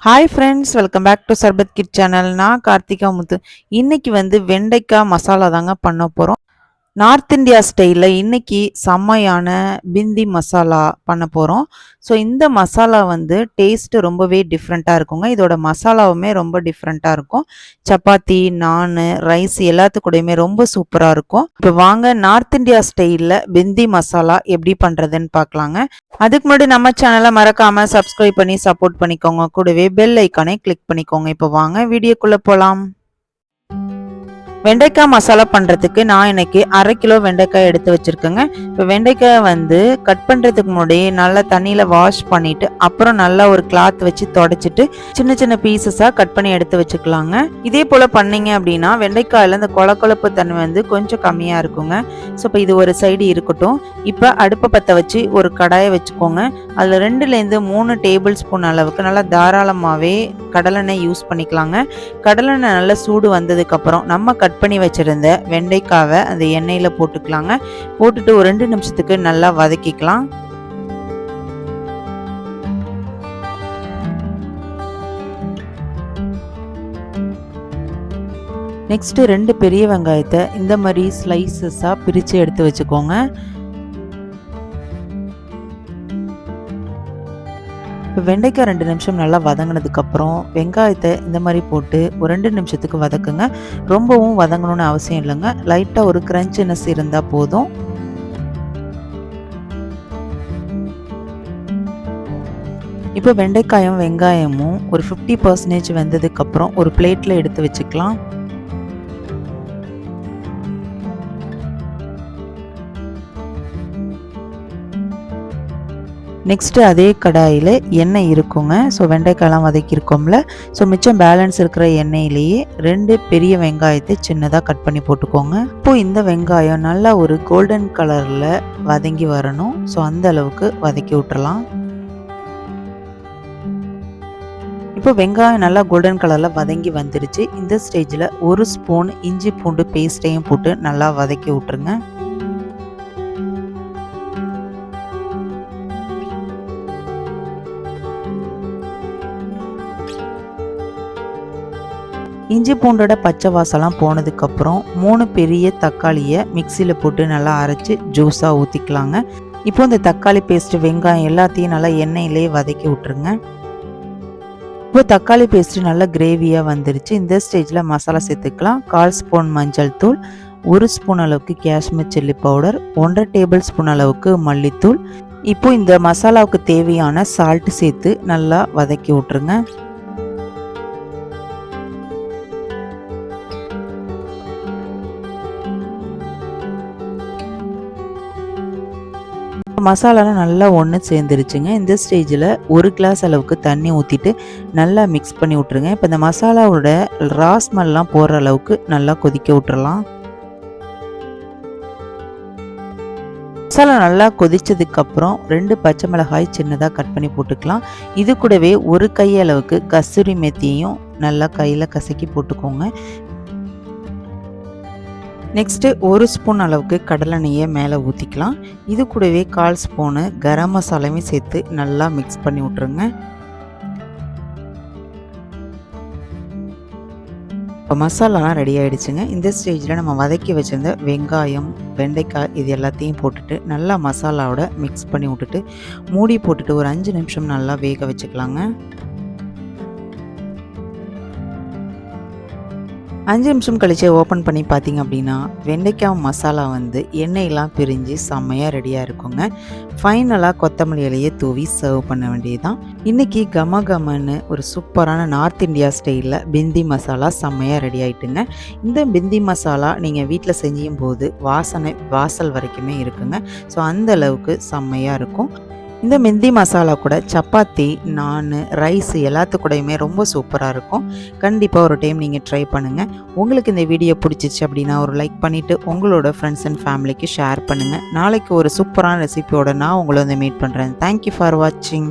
Hi friends, welcome back to Sarbath kid channel. நான் கார்த்திகா முத்து. இன்னைக்கு வெண்டைக்காய் மசாலா தாங்க பண்ண போகிறோம். நார்த் இந்தியா ஸ்டைலில் இன்னைக்கு செம்மையான பிந்தி மசாலா பண்ண போகிறோம். ஸோ இந்த மசாலா டேஸ்ட்டு ரொம்பவே டிஃப்ரெண்ட்டாக இருக்குங்க. இதோட மசாலாவுமே ரொம்ப டிஃப்ரெண்ட்டாக இருக்கும். சப்பாத்தி, நான், ரைஸ் எல்லாத்துக்கூடையுமே ரொம்ப சூப்பராக இருக்கும். இப்போ வாங்க நார்த் இந்தியா ஸ்டைலில் பிந்தி மசாலா எப்படி பண்ணுறதுன்னு பார்க்கலாங்க. அதுக்கு முன்னாடி நம்ம சேனலை மறக்காமல் சப்ஸ்கிரைப் பண்ணி சப்போர்ட் பண்ணிக்கோங்க. கூடவே பெல் ஐக்கானை கிளிக் பண்ணிக்கோங்க. இப்போ வாங்க வீடியோக்குள்ளே போகலாம். வெண்டைக்காய் மசாலா பண்ணுறதுக்கு நான் இன்னைக்கு 1/2 கிலோ வெண்டைக்காய் எடுத்து வச்சுருக்கேங்க. இப்போ வெண்டைக்காய் கட் பண்ணுறதுக்கு முன்னாடி நல்லா தண்ணியில் வாஷ் பண்ணிவிட்டு அப்புறம் நல்லா ஒரு கிளாத் வச்சு தொடச்சிட்டு சின்ன சின்ன பீசஸாக கட் பண்ணி எடுத்து வச்சுக்கலாங்க. இதே போல் பண்ணிங்க அப்படின்னா வெண்டைக்காயில் இந்த கொழப்பு தன்மை கொஞ்சம் கம்மியாக இருக்குங்க. ஸோ இப்போ இது ஒரு சைடு இருக்கட்டும். இப்போ அடுப்பை பற்ற வச்சு ஒரு கடாயை வச்சுக்கோங்க. அதில் 2லேருந்து 3 டேபிள் ஸ்பூன் அளவுக்கு நல்லா தாராளமாகவே கடலெண்ணெய் யூஸ் பண்ணிக்கலாங்க. கடலெண்ணெய் நல்லா சூடு வந்ததுக்கப்புறம் நம்ம கட் பண்ணி வச்சிருந்த வெண்டைக்காவை அந்த எண்ணெயில் போட்டுக்கலாங்க. போட்டுட்டு ஒரு 2 நிமிஷத்துக்கு நல்லா வதக்கிக்கலாம். நெக்ஸ்ட் 2 பெரிய வெங்காயத்தை இந்த மாதிரி ஸ்லைசஸா பிரித்து எடுத்து வச்சுக்கோங்க. இப்போ வெண்டைக்காய் 2 நிமிஷம் நல்லா வதங்கினதுக்கப்புறம் வெங்காயத்தை இந்த மாதிரி போட்டு ஒரு 2 நிமிஷத்துக்கு வதக்குங்க. ரொம்பவும் வதங்கணும்னு அவசியம் இல்லைங்க. லைட்டாக ஒரு கிரன்ச்சினஸ் இருந்தால் போதும். இப்போ வெண்டைக்காயும் வெங்காயமும் ஒரு 50% வெந்ததுக்கப்புறம் ஒரு பிளேட்டில் எடுத்து வச்சுக்கலாம். நெக்ஸ்ட்டு அதே கடாயில் எண்ணெய் இருக்குங்க. ஸோ வெண்டைக்காயெல்லாம் வதக்கியிருக்கோம்ல. ஸோ மிச்சம் பேலன்ஸ் இருக்கிற எண்ணெயிலேயே 2 பெரிய வெங்காயத்தை சின்னதாக கட் பண்ணி போட்டுக்கோங்க. இப்போது இந்த வெங்காயம் நல்லா ஒரு கோல்டன் கலரில் வதங்கி வரணும். ஸோ அந்த அளவுக்கு வதக்கி விட்டுறலாம். இப்போ வெங்காயம் நல்லா கோல்டன் கலரில் வதங்கி வந்துருச்சு. இந்த ஸ்டேஜில் 1 ஸ்பூன் இஞ்சி பூண்டு பேஸ்ட்டையும் போட்டு நல்லா வதக்கி விட்டுருங்க. இஞ்சி பூண்டோட பச்சை வாசலாம் போனதுக்கப்புறம் 3 பெரிய தக்காளியை மிக்சியில் போட்டு நல்லா அரைச்சி ஜூஸாக ஊற்றிக்கலாங்க. இப்போ இந்த தக்காளி பேஸ்ட்டு வெங்காயம் எல்லாத்தையும் நல்லா எண்ணெயிலே வதக்கி விட்டுருங்க. இப்போ தக்காளி பேஸ்ட்டு நல்லா கிரேவியாக வந்துருச்சு. இந்த ஸ்டேஜில் மசாலா சேர்த்துக்கலாம். 1/4 ஸ்பூன் மஞ்சள் தூள், 1 ஸ்பூன் அளவுக்கு Kashmir chilli powder, 1/2 table spoon அளவுக்கு மல்லித்தூள். இப்போ இந்த மசாலாவுக்கு தேவையான சால்ட்டு சேர்த்து நல்லா வதக்கி விட்டுருங்க. மசாலாலாம் நல்லா ஒன்று சேர்ந்துருச்சுங்க. இந்த ஸ்டேஜில் 1 கிளாஸ் அளவுக்கு தண்ணி ஊற்றிட்டு நல்லா மிக்ஸ் பண்ணி விட்ருங்க. இப்போ இந்த மசாலாவோட ஸ்மெல்லாம் போகிற அளவுக்கு நல்லா கொதிக்க விட்டுறலாம். மசாலா நல்லா கொதிச்சதுக்கப்புறம் 2 பச்சை மிளகாய் சின்னதாக கட் பண்ணி போட்டுக்கலாம். இது கூடவே 1 கை அளவுக்கு கஸ்தூரி மெத்தியையும் நல்லா கையில் கசக்கி போட்டுக்கோங்க. நெக்ஸ்ட்டு 1 ஸ்பூன் அளவுக்கு கடலெண்ணெயை மேலே ஊற்றிக்கலாம். இது கூடவே 1/4 ஸ்பூனு கரம் மசாலாவையும் சேர்த்து நல்லா மிக்ஸ் பண்ணி விட்ருங்க. இப்போ மசாலாலாம் ரெடி ஆகிடுச்சுங்க. இந்த ஸ்டேஜில் நம்ம வதக்கி வச்சுருந்த வெங்காயம், வெண்டைக்காய் இது எல்லாத்தையும் போட்டுட்டு நல்லா மசாலாவோட மிக்ஸ் பண்ணி விட்டுட்டு மூடி போட்டுட்டு ஒரு 5 நிமிஷம் நல்லா வேக வச்சுக்கலாங்க. 5 நிமிஷம் கழிச்சு ஓப்பன் பண்ணி பார்த்தீங்க அப்படின்னா வெண்டைக்காய் மசாலா எண்ணெயெல்லாம் பிரிஞ்சு செம்மையாக ரெடியாக இருக்குங்க. ஃபைனலாக கொத்தமல்லி இலையை தூவி சர்வ் பண்ண வேண்டியதுதான். இன்றைக்கி கமன்னு ஒரு சூப்பரான நார்த் இந்தியா ஸ்டைலில் பிந்தி மசாலா செம்மையாக ரெடி ஆகிட்டுங்க. இந்த பிந்தி மசாலா நீங்கள் வீட்டில் செஞ்சும் போது வாசல் வரைக்குமே இருக்குங்க. ஸோ அந்த அளவுக்கு செம்மையாக இருக்கும். இந்த பிந்தி மசாலா கூட சப்பாத்தி, நான், ரைஸ் எல்லாத்துக்கூடையுமே ரொம்ப சூப்பராக இருக்கும். கண்டிப்பாக ஒரு டைம் நீங்கள் ட்ரை பண்ணுங்கள். உங்களுக்கு இந்த வீடியோ பிடிச்சிச்சு அப்படின்னா ஒரு லைக் பண்ணிவிட்டு உங்களோட ஃப்ரெண்ட்ஸ் அண்ட் ஃபேமிலிக்கு ஷேர் பண்ணுங்கள். நாளைக்கு ஒரு சூப்பரான ரெசிபியோட நான் உங்களை மீட் பண்ணுறேன். தேங்க்யூ ஃபார் வாட்சிங்.